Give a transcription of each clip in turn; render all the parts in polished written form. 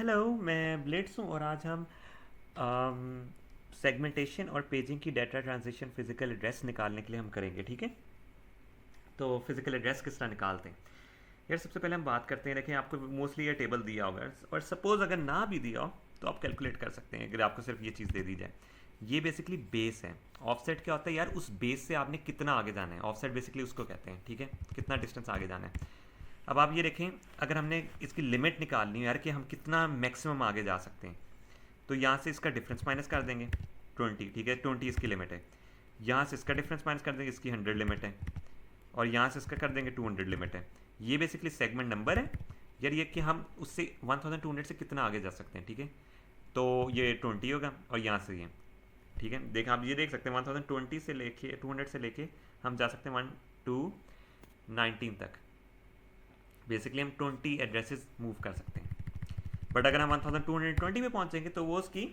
Hello, मैं blades हूँ और आज हम सेगमेंटेशन और पेजिंग की डाटा ट्रांजिशन फिजिकल एड्रेस निकालने के लिए हम करेंगे। ठीक है, तो फिजिकल एड्रेस किस तरह निकालते हैं यार। सबसे पहले हम बात करते हैं। देखिए, आपको मोस्टली ये टेबल दिया होगा और सपोज अगर ना भी दिया हो तो आप कैलकुलेट कर सकते हैं अगर आपको सिर्फ ये चीज़ दे दी जाए। ये बेसिकली बेस है। ऑफसेट क्या होता है यार, उस बेस से आपने कितना आगे जाना है। ऑफसेट बेसिकली उसको कहते हैं, ठीक है, कितना डिस्टेंस आगे जाना है। अब आप ये देखें, अगर हमने इसकी लिमिट निकालनी है यार कि हम कितना मैक्सिमम आगे जा सकते हैं, तो यहाँ से इसका डिफरेंस माइनस कर देंगे 20। ठीक है, 20 इसकी लिमिट है। यहाँ से इसका डिफरेंस माइनस कर देंगे, इसकी 100 लिमिट है। और यहाँ से इसका कर देंगे 200 लिमिट है। ये बेसिकली सेगमेंट नंबर है यार, ये कि हम उससे 1200 से कितना आगे जा सकते हैं। ठीक है, तो ये 20 होगा और यहाँ से ये, ठीक है। देखें, आप ये देख सकते हैं 1020 से लेके 200 से लेके हम जा सकते हैं 1 to 19 तक। बेसिकली हम 20 एड्रेसेस मूव कर सकते हैं। बट अगर हम 1220 में पहुंचेंगे तो वो उसकी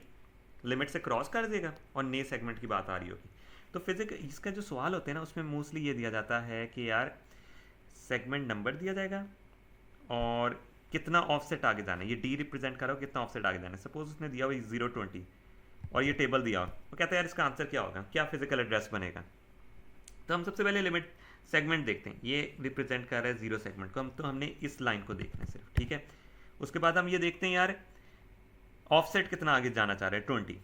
लिमिट से क्रॉस कर देगा और नए सेगमेंट की बात आ रही होगी। तो फिजिक इसका जो सवाल होते हैं ना, उसमें मोस्टली ये दिया जाता है कि यार सेगमेंट नंबर दिया जाएगा और कितना ऑफसेट आगे जाना है। ये डी रिप्रेजेंट करो कितना ऑफसेट आगे जाना है। सपोज उसने दिया हुआ 020 और ये टेबल दिया हो, तो कहते हैं यार इसका आंसर क्या होगा, क्या फिजिकल एड्रेस बनेगा। तो हम सबसे पहले लिमिट सेगमेंट देखते हैं। ये रिप्रेजेंट कर रहा है 0 सेगमेंट को, हम तो हमने इस लाइन को देखना है सिर्फ। ठीक है, उसके बाद हम ये देखते हैं यार ऑफसेट कितना आगे जाना चाह रहे हैं, 20।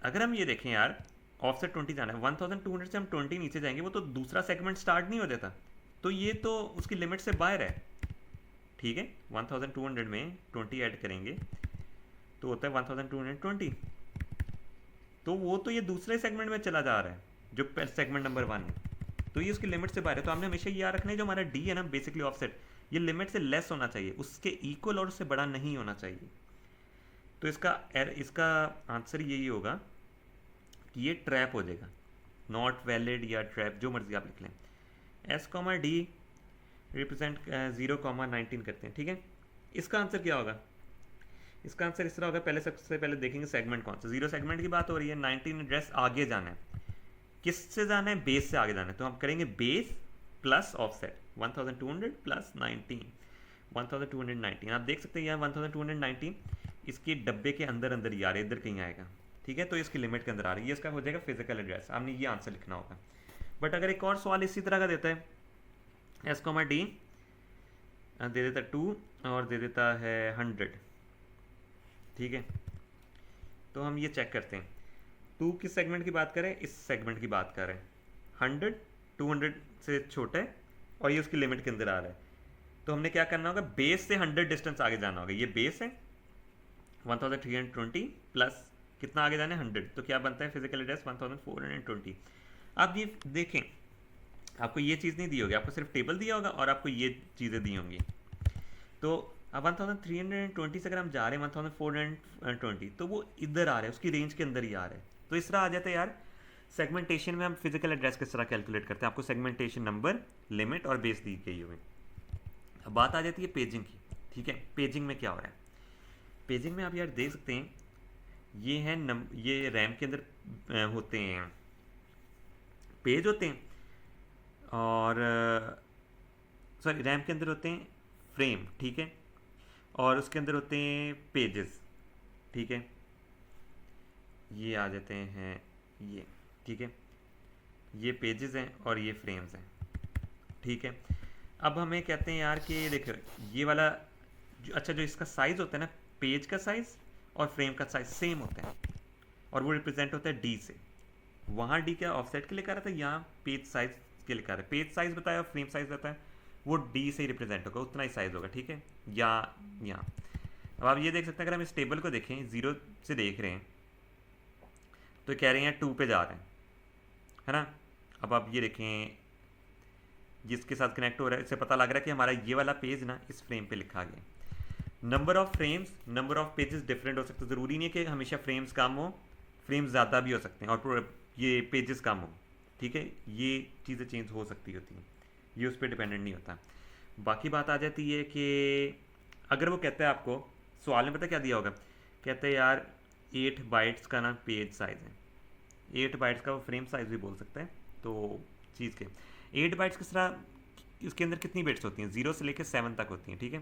अगर हम ये देखें यार, ऑफसेट 20 जाना है, 1200 से हम 20 नीचे जाएंगे वो तो दूसरा सेगमेंट स्टार्ट नहीं हो जाता, तो ये तो उसकी लिमिट से बाहर है। ठीक है, 1200 में 20 ऐड करेंगे तो होता है 1220, तो वो तो ये दूसरे सेगमेंट में चला जा रहा है जो सेगमेंट नंबर 1 है, तो ये उसकी लिमिट से बाहर है। तो हमने हमेशा ये याद रखना है, जो हमारा डी है ना बेसिकली ऑफसेट, ये लिमिट से लेस होना चाहिए, उसके इक्वल और उससे बड़ा नहीं होना चाहिए। तो इसका आंसर यही होगा कि ये ट्रैप हो जाएगा, नॉट वैलिड या ट्रैप, जो मर्जी आप लिख लें। एस कॉमा डी रिप्रेजेंट 0,19 करते हैं। ठीक है, इसका आंसर क्या होगा, इसका आंसर इस तरह होगा। पहले सबसे पहले देखेंगे सेगमेंट कौन सा, 0 सेगमेंट की बात हो रही है। 19 एड्रेस आगे जाना है, किससे जाना है, बेस से आगे जाना है। तो हम करेंगे बेस प्लस ऑफसेट, 1200 प्लस 19, 1219। आप देख सकते हैं यहाँ 1219 इसके डब्बे के अंदर अंदर ही आ रहा है, इधर कहीं आएगा। ठीक है, तो इसकी लिमिट के अंदर आ रही है, ये इसका हो जाएगा फिजिकल एड्रेस। आपने ये आंसर लिखना होगा। बट अगर एक और सवाल इसी तरह का देता है, एस कॉमा डी दे देता 2 और दे देता है 100। ठीक है, तो हम ये चेक करते हैं 2 किस सेगमेंट की बात करें, इस सेगमेंट की बात कर रहे हैं। 100 200 से छोटा है और ये उसकी लिमिट के अंदर आ रहा है, तो हमने क्या करना होगा, बेस से 100 डिस्टेंस आगे जाना होगा। ये बेस है 1320 प्लस कितना आगे जाना है 100, तो क्या बनता है फिजिकल एड्रेस 1420। आप ये देखें, आपको ये चीज़ नहीं दी होगी, आपको सिर्फ टेबल दिया होगा और आपको ये चीज़ें दी होंगी। तो अब 1320 से अगर हम जा रहे हैं 1420, तो वो इधर आ रहा है, उसकी रेंज के अंदर ही आ रहा है। तो इस तरह आ जाता है यार सेगमेंटेशन में हम फिजिकल एड्रेस किस तरह कैलकुलेट करते हैं। आपको सेगमेंटेशन नंबर, लिमिट और बेस दी गई हुई। अब बात आ जाती है पेजिंग की। ठीक है, पेजिंग में क्या हो रहा है, पेजिंग में आप यार देख सकते हैं ये है ये रैम के अंदर होते हैं, पेज होते हैं, और सॉरी रैम के अंदर होते हैं फ्रेम। ठीक है, और उसके अंदर होते हैं पेजेस। ठीक है, ये आ जाते हैं ये। ठीक है, ये पेजेस हैं और ये फ्रेम्स हैं। ठीक है, अब हमें कहते हैं यार कि देखो ये वाला अच्छा जो इसका साइज़ होता है ना, पेज का साइज़ और फ्रेम का साइज़ सेम होता है और वो रिप्रेजेंट होता है डी से। वहाँ डी क्या ऑफसेट के लिए कह रहा था, यहाँ पेज साइज़ के लिए कह रहा है। पेज साइज़ बताया और फ्रेम साइज़ बताया, वो डी से ही रिप्रेजेंट होगा, उतना ही साइज़ होगा। ठीक है, या यहाँ अब आप ये देख सकते हैं, अगर हम इस टेबल को देखें 0 से देख रहे हैं तो कह रहे हैं 2 पे जा रहे हैं, है ना। अब आप ये देखें जिसके साथ कनेक्ट हो रहा है, इससे पता लग रहा है कि हमारा ये वाला पेज ना इस फ्रेम पे लिखा गया। Number of frames, number of pages different हो सकते हैं, ज़रूरी नहीं है कि हमेशा फ्रेम्स कम हो, फ्रेम्स ज़्यादा भी हो सकते हैं और ये पेजेस कम हो। ठीक है, ये चीज़ें चेंज हो सकती होती हैं, ये उस पर डिपेंडेंट नहीं होता। बाकी बात आ जाती है कि अगर वो कहता है, आपको सवाल में पता क्या दिया होगा, कहते हैं यार 8 बाइट्स का ना पेज साइज़ है, 8 बाइट्स का वो फ्रेम साइज़ भी बोल सकता है। तो चीज़ के 8 बाइट्स किस तरह, इसके अंदर कितनी बिट्स होती हैं, 0 से लेकर 7 तक होती हैं। ठीक है,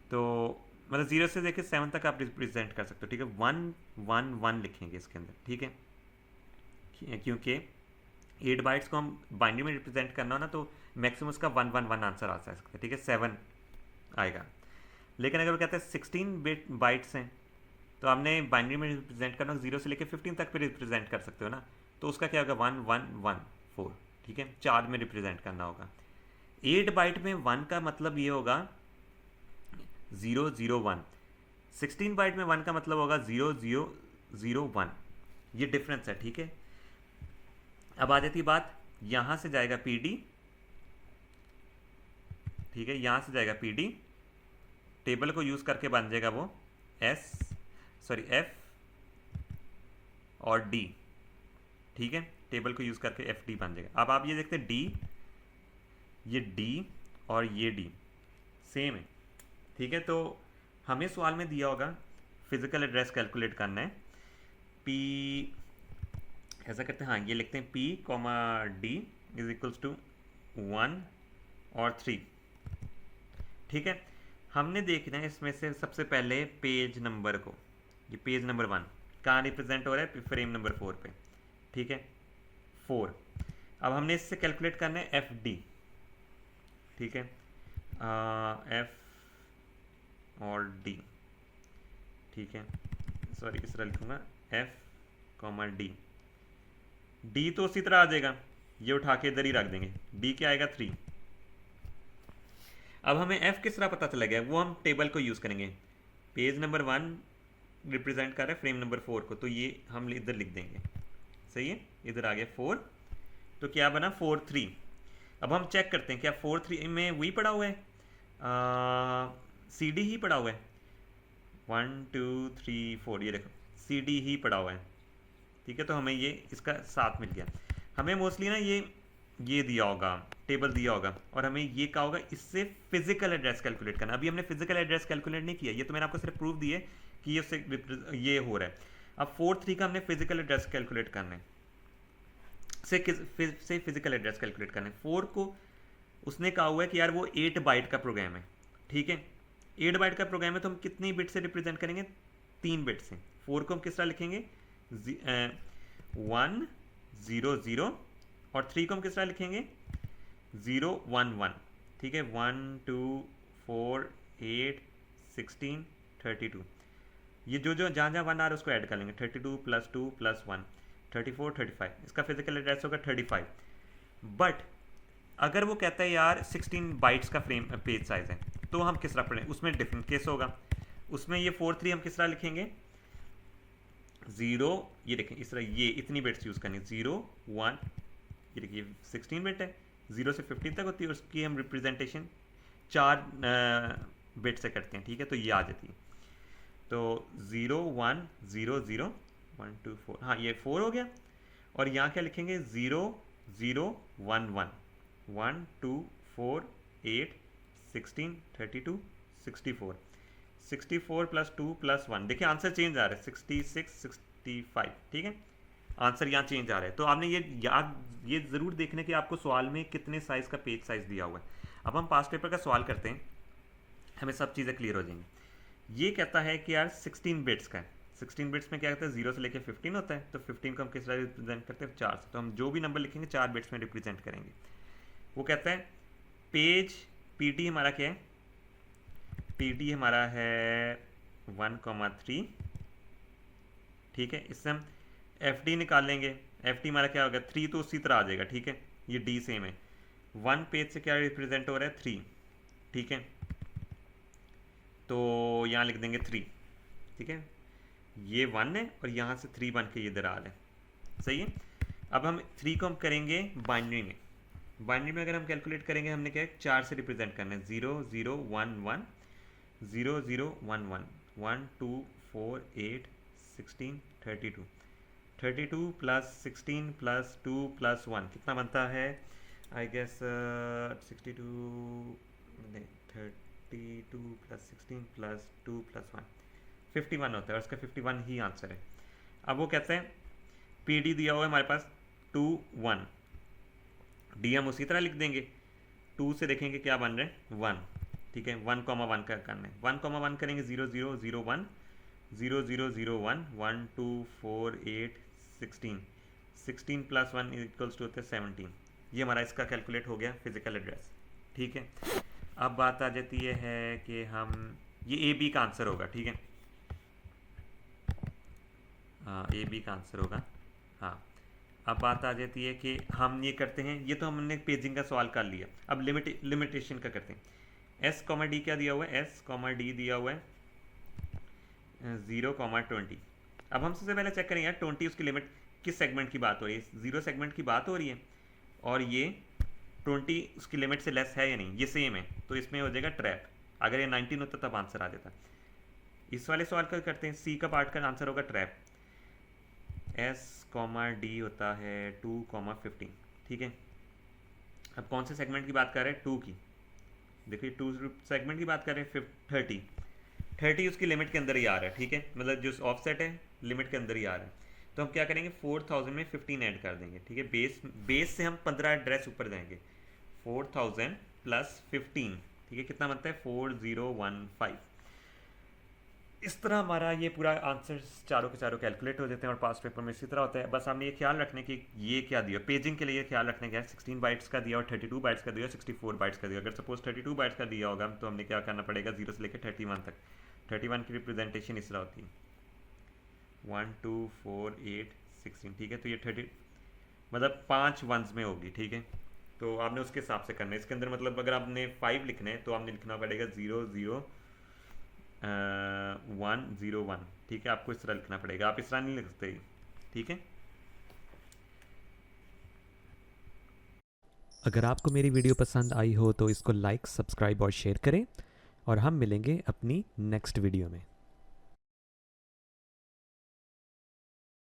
तो मतलब 0 से लेकर 7 तक आप रिप्रेजेंट कर सकते हो, ठीक है। 1 1 1 लिखेंगे इसके अंदर, ठीक है, क्योंकि 8 बाइट्स को हम बाइनरी में रिप्रेजेंट करना हो ना, तो मैक्सिमम उसका 1 1 1 आंसर आ सकता है, ठीक है, 7 आएगा। लेकिन अगर वो कहते हैं 16 बिट बाइट्स हैं, तो हमने बाइनरी में रिप्रेजेंट करना, 0 से लेकर 15 तक पे रिप्रेजेंट कर सकते हो ना, तो उसका क्या होगा 1 1 1 4, ठीक है, 4 में रिप्रेजेंट करना होगा। 8 बाइट में 1 का मतलब ये होगा 0 0 1, 16 बाइट में 1 का मतलब होगा 0 0 0 1, ये डिफरेंस है, ठीक है। अब आ जाती बात, यहां से जाएगा PD, ठीक है, यहां से जाएगा PD, टेबल को यूज करके बन जाएगा वो F और D, ठीक है, टेबल को यूज करके FD बन जाएगा। अब आप ये देखते हैं ये D और ये D सेम है, ठीक है। तो हमें सवाल में दिया होगा फिजिकल एड्रेस कैलकुलेट करना है, P ऐसा करते हैं, हाँ ये लिखते हैं P D is equals to 1 और 3, ठीक है। हमने देखना है इसमें से सबसे पहले पेज नंबर को, ये पेज नंबर 1 कहाँ रिप्रेजेंट हो रहा है, फ्रेम नंबर 4 पे, ठीक है, 4। अब हमने इससे कैलकुलेट करना है FD, ठीक है, F और D, ठीक है, सॉरी इस तरह लिखूंगा F D, D तो उसी तरह आ जाएगा, ये उठा के इधर ही रख देंगे, D क्या आएगा 3। अब हमें F किस तरह पता चला गया, वो हम टेबल को यूज़ करेंगे, पेज नंबर 1 रिप्रेजेंट कर रहा है फ्रेम नंबर 4 को, तो ये हम इधर लिख देंगे, सही है, इधर आ गया 4, तो क्या बना 4 3। अब हम चेक करते हैं क्या 4 3 में वही पड़ा हुआ है, CD ही पड़ा हुआ है, 1 2 3 4, ये देखो CD ही पड़ा हुआ है, ठीक है। तो हमें ये इसका साथ मिल गया। हमें मोस्टली ना ये दिया होगा, टेबल दिया होगा, और हमें ये कहा होगा इससे फिजिकल एड्रेस कैलकुलेट करना। अभी हमने फिजिकल एड्रेस कैलकुलेट नहीं किया, ये तो मैंने आपको सिर्फ प्रूफ दिए कि ये उससे ये हो रहा है। अब 4 3 का हमने फिजिकल एड्रेस कैलकुलेट करना है, से फिजिकल एड्रेस कैलकुलेट करना है। 4 को उसने कहा हुआ है कि यार वो 8 बाइट का प्रोग्राम है, ठीक है, 8 बाइट का प्रोग्राम है, तो हम कितनी बिट से रिप्रेजेंट करेंगे, 3 बिट से। 4 को हम किस तरह लिखेंगे 1 0 0, और 3 को हम किस तरह लिखेंगे 0 1 1, ठीक है, 1 2 4 8 16 32, ये जो जहाँ जहाँ 1 आ रहा है उसको ऐड कर लेंगे, 32 + 2 + 1 34 35, इसका फिजिकल एड्रेस होगा 35। बट अगर वो कहता है यार 16 बाइट्स का फ्रेम पेज साइज है, तो हम किस तरह पढ़ें, उसमें डिफरेंट केस होगा। उसमें ये 4 3 हम किस तरह लिखेंगे 0, ये देखें इस तरह, ये इतनी बिट्स यूज़ करनी, 0 1, ये देखिए 16 बिट है, 0 से 15 तक होती है, उसकी हम रिप्रेजेंटेशन 4 बिट से करते हैं, ठीक है, तो ये आ जाती है। तो 0 1 0 0 1 2 4, हाँ ये 4 हो गया। और यहाँ क्या लिखेंगे 0 0 1 1 1 2 4 8 16 32 64 64 + 2 + 1, देखिए आंसर चेंज आ रहा है 66 65, ठीक है, आंसर यहाँ चेंज आ रहा है। तो आपने ये ज़रूर देखना कि आपको सवाल में कितने साइज़ का पेज साइज़ दिया हुआ है। अब हम पास्ट पेपर का सवाल करते हैं, हमें सब चीज़ें क्लियर हो जाएंगी। ये कहता है कि यार 16 बिट्स का है, 16 बिट्स में क्या कहता है 0 से लेकर 15 होता है, तो 15 को हम किस तरह रिप्रेजेंट करते हैं 4 से, तो हम जो भी नंबर लिखेंगे 4 बिट्स में रिप्रेजेंट करेंगे। वो कहता है पेज PD हमारा क्या है, PD हमारा है 1,3, ठीक है, इससे हम FD निकाल लेंगे, FD हमारा क्या होगा 3, तो उसी तरह आ जाएगा, ठीक है, ये D सेम है। 1 पेज से क्या रिप्रेजेंट हो रहा है 3, ठीक है, तो यहाँ लिख देंगे 3, ठीक है, ये 1 है और यहाँ से 3 बन के इधर आ रहा है, सही है। अब हम 3 को हम करेंगे बाइनरी में, बाइनरी में अगर हम कैलकुलेट करेंगे, हमने क्या 4 से रिप्रेजेंट करना है, 0 0 1 1 0 0 1 1 1 2 4 8 16 32 32 + 16 + 2 + 1 कितना बनता है, आई गेस 62 नहीं 32 + 16 + 2 + 1 51 होता है, और उसका 51 ही आंसर है। अब वो कहते हैं PD दिया हुआ है हमारे पास 2 1, D हम उसी तरह लिख देंगे, 2 से देखेंगे क्या बन रहा है 1, ठीक है, 1,1 का करना है, 1,1 करेंगे 0001 0001 1 2 4 8 16 16 प्लस 1 इक्वल्स टू होते हैं 17। ये हमारा इसका कैलकुलेट हो गया फिजिकल एड्रेस। ठीक है, अब बात आ जाती है कि हम ये ए बी का आंसर होगा। ठीक है, हाँ ए बी का आंसर होगा। हाँ, अब बात आ जाती है कि हम ये करते हैं, ये तो हमने पेजिंग का सवाल कर लिया, अब लिमिटेशन का करते हैं। एस कॉमा डी क्या दिया हुआ है, एस कॉमा डी दिया हुआ है 0,20। अब हम सबसे पहले चेक करें यार 20 उसकी लिमिट किस सेगमेंट की बात हो रही है, 0 सेगमेंट की बात हो रही है, और ये 20 उसकी लिमिट से लेस है या नहीं, ये सेम है, तो इसमें हो जाएगा ट्रैप। अगर ये 19 होता तब आंसर आ जाता। इस वाले सवाल का करते हैं, सी का पार्ट का आंसर होगा ट्रैप। एस कॉमा डी होता है 2,15। ठीक है, अब कौन से सेगमेंट की बात कर रहे हैं, 2 की, देखिए 2 सेगमेंट की बात कर रहे हैं। 30 उसकी लिमिट के अंदर ही आ रहा है। ठीक है, मतलब जो ऑफसेट है लिमिट के अंदर ही आ रहा है, तो हम क्या करेंगे 4000 में 15 ऐड कर देंगे। ठीक है, बेस से हम 15 एड्रेस ऊपर जाएंगे, 4000 प्लस 15। ठीक है, कितना बनता है 4015। इस तरह हमारा ये पूरा आंसर चारों के चारों कैलकुलेट हो जाते हैं, और पास पेपर में इसी तरह होता है। बस हमने ये ख्याल रखने की ये क्या दिया पेजिंग के लिए, ये ख्याल रखने का है 16 बाइट्स का दिया और 32 बाइट्स का दिया, 64 बाइट्स का दिया। अगर सपोज 32 बाइट्स का दिया होगा तो हमने क्या करना पड़ेगा 0 से लेकर 31 तक। 31 की रिप्रेजेंटेशन इस तरह होती है 1 2 4 8 16। ठीक है, तो ये 30 मतलब 5 वंस में होगी। ठीक है, तो आपने उसके हिसाब से करना है। इसके अंदर मतलब अगर आपने 5 लिखना है तो आपने लिखना पड़ेगा 00101। ठीक है, आपको इस तरह लिखना पड़ेगा, आप इस तरह नहीं लिख सकते। ठीक है, अगर आपको मेरी वीडियो पसंद आई हो तो इसको लाइक, सब्सक्राइब और शेयर करें, और हम मिलेंगे अपनी नेक्स्ट वीडियो में।